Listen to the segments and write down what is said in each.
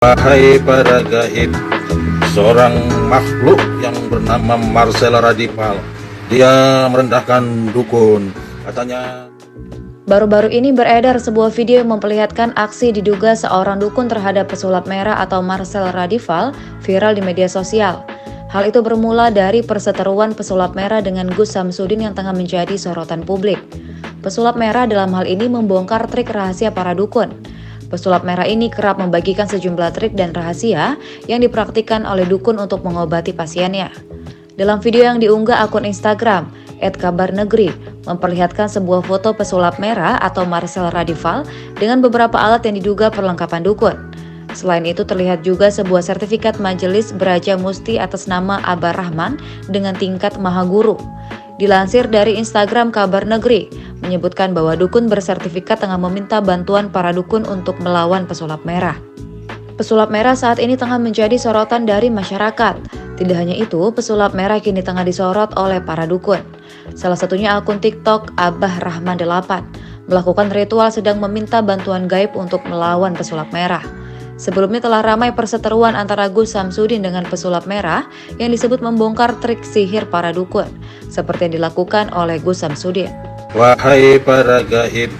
Wahai para gaib, seorang makhluk yang bernama Marcel Radipal, dia merendahkan dukun, katanya. Baru-baru ini beredar sebuah video yang memperlihatkan aksi diduga seorang dukun terhadap pesulap merah atau Marcel Radipal viral di media sosial. Hal itu bermula dari perseteruan pesulap merah dengan Gus Samsudin yang tengah menjadi sorotan publik. Pesulap merah dalam hal ini membongkar trik rahasia para dukun. Pesulap merah ini kerap membagikan sejumlah trik dan rahasia yang dipraktikkan oleh dukun untuk mengobati pasiennya. Dalam video yang diunggah akun Instagram @kabarnegri memperlihatkan sebuah foto pesulap merah atau Marcel Radipal dengan beberapa alat yang diduga perlengkapan dukun. Selain itu terlihat juga sebuah sertifikat majelis Braja Musti atas nama Abah Rahman dengan tingkat Mahaguru. Dilansir dari Instagram Kabar Negeri, menyebutkan bahwa dukun bersertifikat tengah meminta bantuan para dukun untuk melawan pesulap merah. Pesulap merah saat ini tengah menjadi sorotan dari masyarakat. Tidak hanya itu, pesulap merah kini tengah disorot oleh para dukun. Salah satunya akun TikTok Abah Rahman 8 melakukan ritual sedang meminta bantuan gaib untuk melawan pesulap merah. Sebelumnya telah ramai perseteruan antara Gus Samsudin dengan pesulap merah yang disebut membongkar trik sihir para dukun, seperti yang dilakukan oleh Gus Samsudin. Wahai para gaib,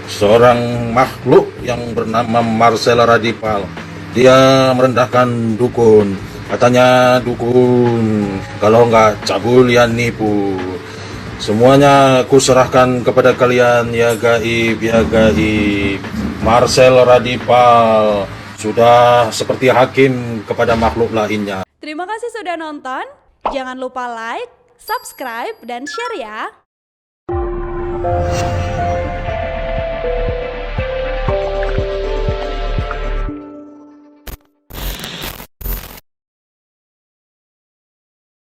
seorang makhluk yang bernama Marcel Radipal, dia merendahkan dukun, katanya dukun, kalau nggak cabul ya nipu. Semuanya kuserahkan kepada kalian ya gaib, ya gaib. Marcel Radipal sudah seperti hakim kepada makhluk lainnya. Terima kasih sudah nonton. Jangan lupa like, subscribe, dan share ya.